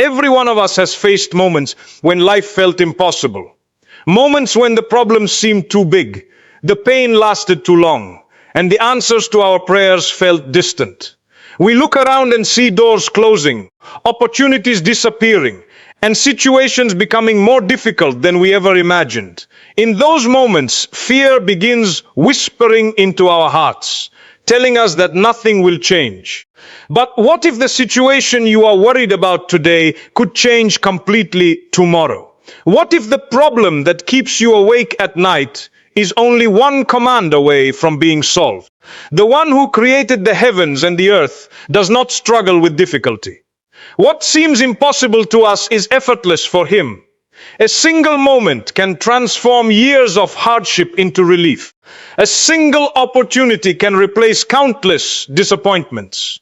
Every one of us has faced moments when life felt impossible. Moments when the problems seemed too big, the pain lasted too long, and the answers to our prayers felt distant. We look around and see doors closing, opportunities disappearing, and situations becoming more difficult than we ever imagined. In those moments, fear begins whispering into our hearts, telling us that nothing will change. But what if the situation you are worried about today could change completely tomorrow? What if the problem that keeps you awake at night is only one command away from being solved? The one who created the heavens and the earth does not struggle with difficulty. What seems impossible to us is effortless for him. A single moment can transform years of hardship into relief. A single opportunity can replace countless disappointments.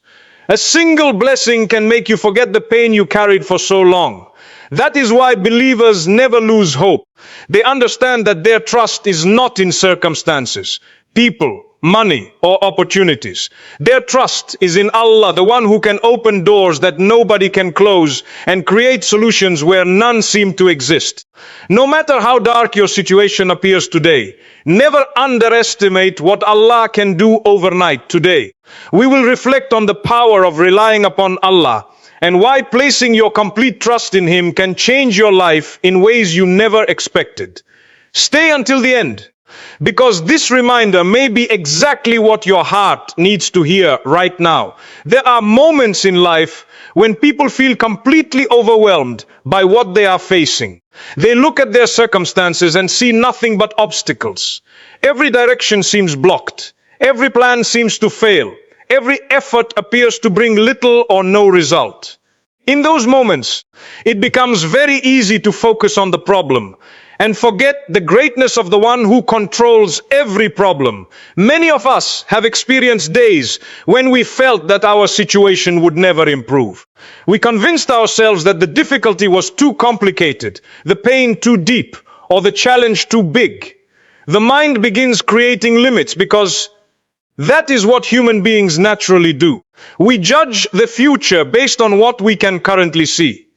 A single blessing can make you forget the pain you carried for so long. That is why believers never lose hope. They understand that their trust is not in circumstances, people, money, or opportunities. Their trust is in Allah, the one who can open doors that nobody can close and create solutions where none seem to exist. No matter how dark your situation appears today, never underestimate what Allah can do overnight today. We will reflect on the power of relying upon Allah and why placing your complete trust in Him can change your life in ways you never expected. Stay until the end, because this reminder may be exactly what your heart needs to hear right now. There are moments in life when people feel completely overwhelmed by what they are facing. They look at their circumstances and see nothing but obstacles. Every direction seems blocked. Every plan seems to fail. Every effort appears to bring little or no result. In those moments, it becomes very easy to focus on the problem and forget the greatness of the one who controls every problem. Many of us have experienced days when we felt that our situation would never improve. We convinced ourselves that the difficulty was too complicated, the pain too deep, or the challenge too big. The mind begins creating limits because that is what human beings naturally do. We judge the future based on what we can currently see.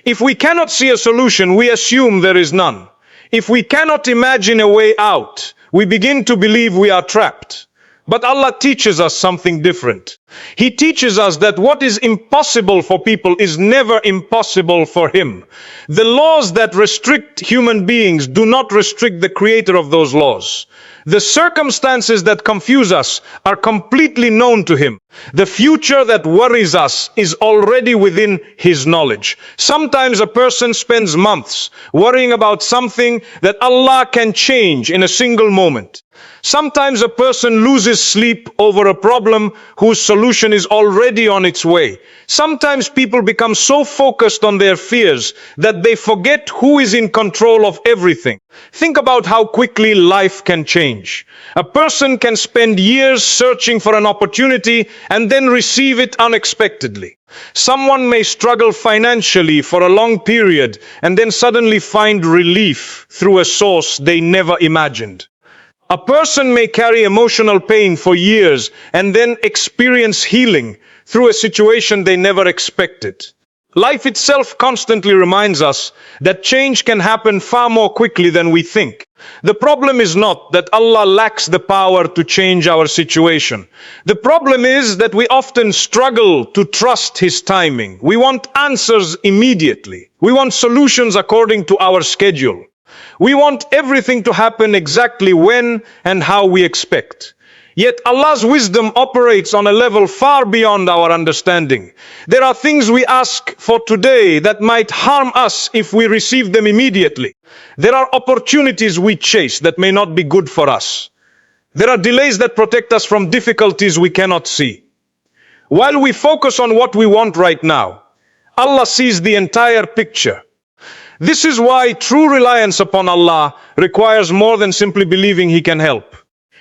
If we cannot see a solution, we assume there is none. If we cannot imagine a way out, we begin to believe we are trapped. But Allah teaches us something different. He teaches us that what is impossible for people is never impossible for Him. The laws that restrict human beings do not restrict the creator of those laws. The circumstances that confuse us are completely known to Him. The future that worries us is already within His knowledge. Sometimes a person spends months worrying about something that Allah can change in a single moment. Sometimes a person loses sleep over a problem whose solution is already on its way. Sometimes people become so focused on their fears that they forget who is in control of everything. Think about how quickly life can change. A person can spend years searching for an opportunity and then receive it unexpectedly. Someone may struggle financially for a long period and then suddenly find relief through a source they never imagined. A person may carry emotional pain for years and then experience healing through a situation they never expected. Life itself constantly reminds us that change can happen far more quickly than we think. The problem is not that Allah lacks the power to change our situation. The problem is that we often struggle to trust His timing. We want answers immediately. We want solutions according to our schedule. We want everything to happen exactly when and how we expect. Yet Allah's wisdom operates on a level far beyond our understanding. There are things we ask for today that might harm us if we receive them immediately. There are opportunities we chase that may not be good for us. There are delays that protect us from difficulties we cannot see. While we focus on what we want right now, Allah sees the entire picture. This is why true reliance upon Allah requires more than simply believing He can help.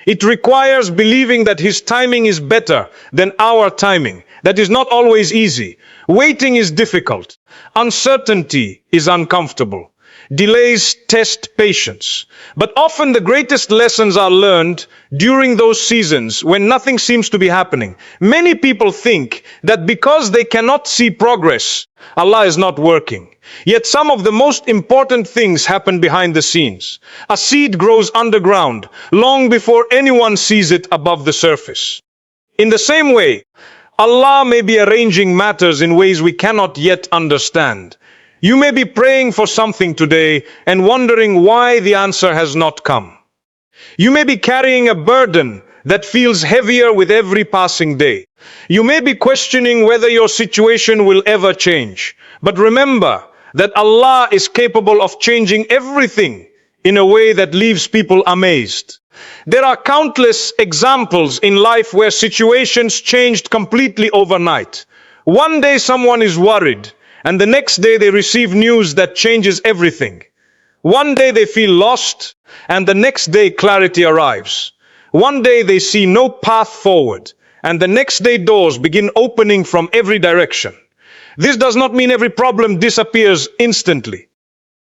It requires believing that His timing is better than our timing. That is not always easy. Waiting is difficult. Uncertainty is uncomfortable. Delays test patience. But often the greatest lessons are learned during those seasons when nothing seems to be happening. Many people think that because they cannot see progress, Allah is not working. Yet some of the most important things happen behind the scenes. A seed grows underground long before anyone sees it above the surface. In the same way, Allah may be arranging matters in ways we cannot yet understand. You may be praying for something today and wondering why the answer has not come. You may be carrying a burden that feels heavier with every passing day. You may be questioning whether your situation will ever change. But remember that Allah is capable of changing everything in a way that leaves people amazed. There are countless examples in life where situations changed completely overnight. One day someone is worried, and the next day they receive news that changes everything. One day they feel lost, and the next day clarity arrives. One day they see no path forward, and the next day doors begin opening from every direction. This does not mean every problem disappears instantly.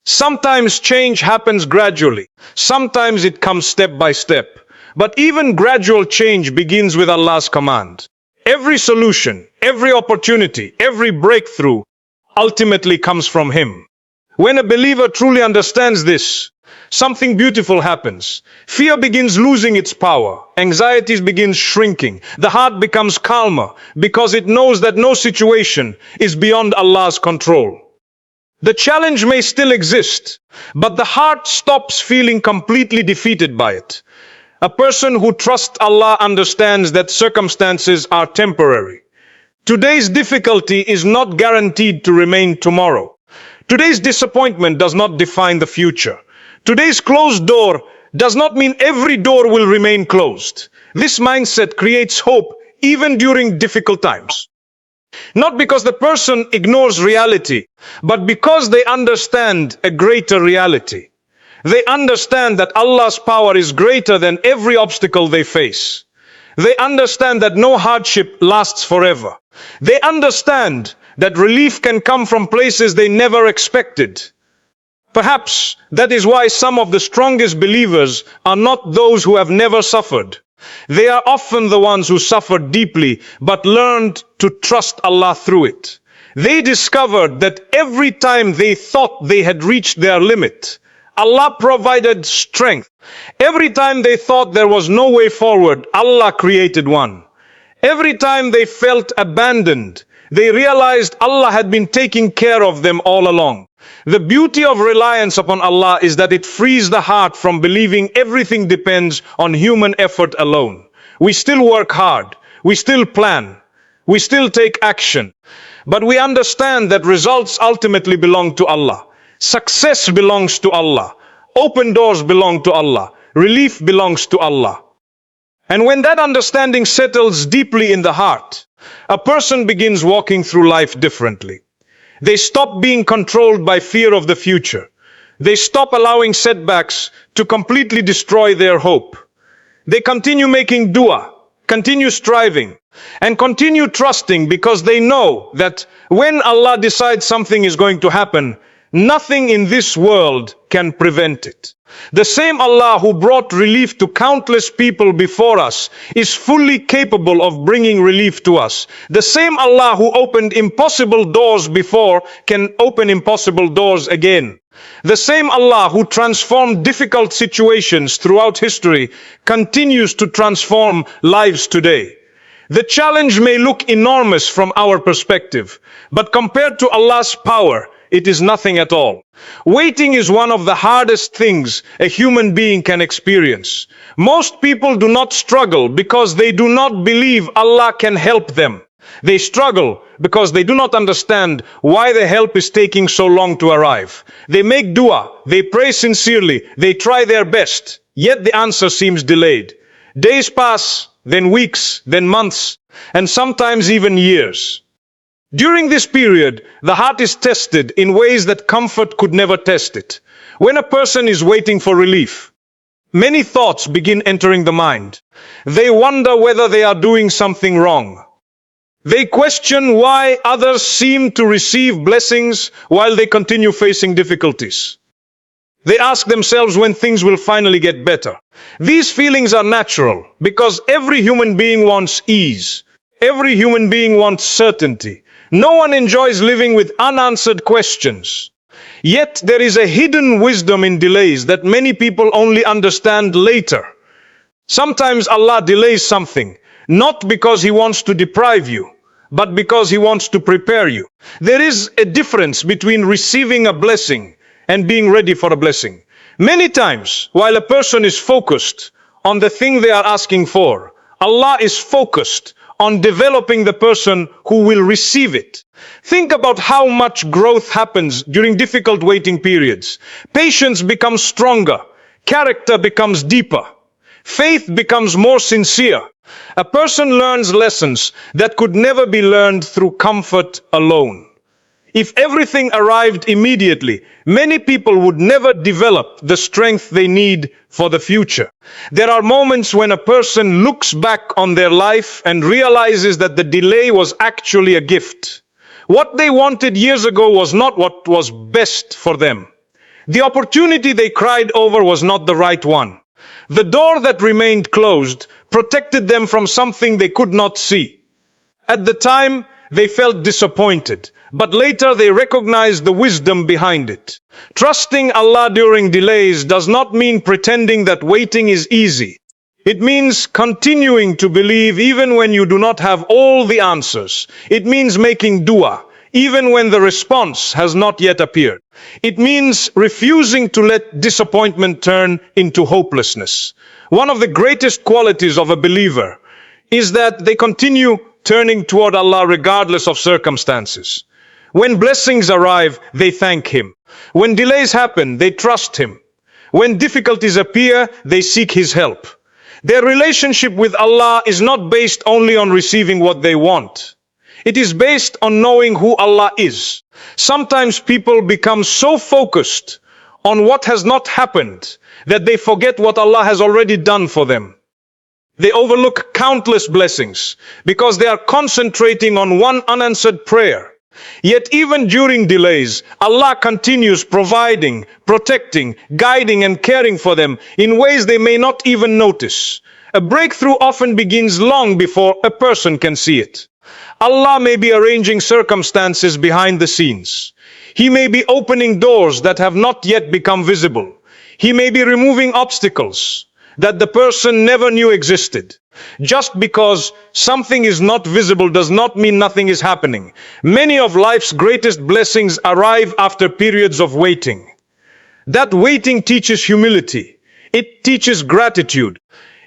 Sometimes change happens gradually. Sometimes it comes step by step. But even gradual change begins with Allah's command. Every solution, every opportunity, every breakthrough ultimately comes from Him. When a believer truly understands this, something beautiful happens. Fear begins losing its power. Anxieties begin shrinking. The heart becomes calmer because it knows that no situation is beyond Allah's control. The challenge may still exist, but the heart stops feeling completely defeated by it. A person who trusts Allah understands that circumstances are temporary. Today's difficulty is not guaranteed to remain tomorrow. Today's disappointment does not define the future. Today's closed door does not mean every door will remain closed. This mindset creates hope even during difficult times. Not because the person ignores reality, but because they understand a greater reality. They understand that Allah's power is greater than every obstacle they face. They understand that no hardship lasts forever. They understand that relief can come from places they never expected. Perhaps that is why some of the strongest believers are not those who have never suffered. They are often the ones who suffered deeply but learned to trust Allah through it. They discovered that every time they thought they had reached their limit, Allah provided strength. Every time they thought there was no way forward, Allah created one. Every time they felt abandoned, they realized Allah had been taking care of them all along. The beauty of reliance upon Allah is that it frees the heart from believing everything depends on human effort alone. We still work hard, we still plan, we still take action, but we understand that results ultimately belong to Allah. Success belongs to Allah. Open doors belong to Allah. Relief belongs to Allah. And when that understanding settles deeply in the heart, a person begins walking through life differently. They stop being controlled by fear of the future. They stop allowing setbacks to completely destroy their hope. They continue making dua, continue striving, and continue trusting because they know that when Allah decides something is going to happen, nothing in this world can prevent it. The same Allah who brought relief to countless people before us is fully capable of bringing relief to us. The same Allah who opened impossible doors before can open impossible doors again. The same Allah who transformed difficult situations throughout history continues to transform lives today. The challenge may look enormous from our perspective, but compared to Allah's power, it is nothing at all. Waiting is one of the hardest things a human being can experience. Most people do not struggle because they do not believe Allah can help them. They struggle because they do not understand why the help is taking so long to arrive. They make dua, they pray sincerely, they try their best, yet the answer seems delayed. Days pass, then weeks, then months, and sometimes even years. During this period, the heart is tested in ways that comfort could never test it. When a person is waiting for relief, many thoughts begin entering the mind. They wonder whether they are doing something wrong. They question why others seem to receive blessings while they continue facing difficulties. They ask themselves when things will finally get better. These feelings are natural because every human being wants ease. Every human being wants certainty. No one enjoys living with unanswered questions. Yet there is a hidden wisdom in delays that many people only understand later. Sometimes Allah delays something, not because He wants to deprive you, but because He wants to prepare you. There is a difference between receiving a blessing and being ready for a blessing. Many times, while a person is focused on the thing they are asking for, Allah is focused on developing the person who will receive it. Think about how much growth happens during difficult waiting periods. Patience becomes stronger, character becomes deeper, faith becomes more sincere. A person learns lessons that could never be learned through comfort alone. If everything arrived immediately, many people would never develop the strength they need for the future. There are moments when a person looks back on their life and realizes that the delay was actually a gift. What they wanted years ago was not what was best for them. The opportunity they cried over was not the right one. The door that remained closed protected them from something they could not see. At the time, they felt disappointed, but later they recognized the wisdom behind it. Trusting Allah during delays does not mean pretending that waiting is easy. It means continuing to believe even when you do not have all the answers. It means making dua, even when the response has not yet appeared. It means refusing to let disappointment turn into hopelessness. One of the greatest qualities of a believer is that they continue turning toward Allah regardless of circumstances. When blessings arrive, they thank Him. When delays happen, they trust Him. When difficulties appear, they seek His help. Their relationship with Allah is not based only on receiving what they want. It is based on knowing who Allah is. Sometimes people become so focused on what has not happened that they forget what Allah has already done for them. They overlook countless blessings because they are concentrating on one unanswered prayer. Yet even during delays, Allah continues providing, protecting, guiding and caring for them in ways they may not even notice. A breakthrough often begins long before a person can see it. Allah may be arranging circumstances behind the scenes. He may be opening doors that have not yet become visible. He may be removing obstacles that the person never knew existed. Just because something is not visible does not mean nothing is happening. Many of life's greatest blessings arrive after periods of waiting. That waiting teaches humility. It teaches gratitude.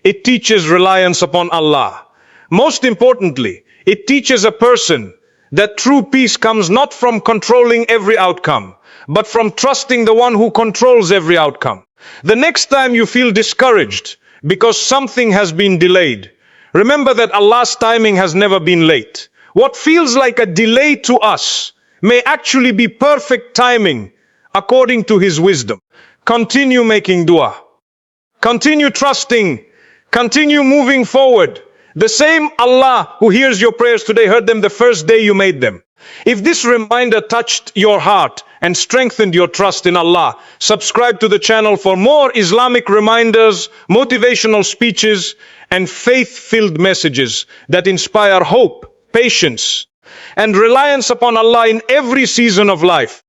It teaches reliance upon Allah. Most importantly, it teaches a person that true peace comes not from controlling every outcome, but from trusting the one who controls every outcome. The next time you feel discouraged because something has been delayed, remember that Allah's timing has never been late. What feels like a delay to us may actually be perfect timing according to His wisdom. Continue making dua. Continue trusting. Continue moving forward. The same Allah who hears your prayers today heard them the first day you made them. If this reminder touched your heart and strengthened your trust in Allah, subscribe to the channel for more Islamic reminders, motivational speeches, and faith-filled messages that inspire hope, patience, and reliance upon Allah in every season of life.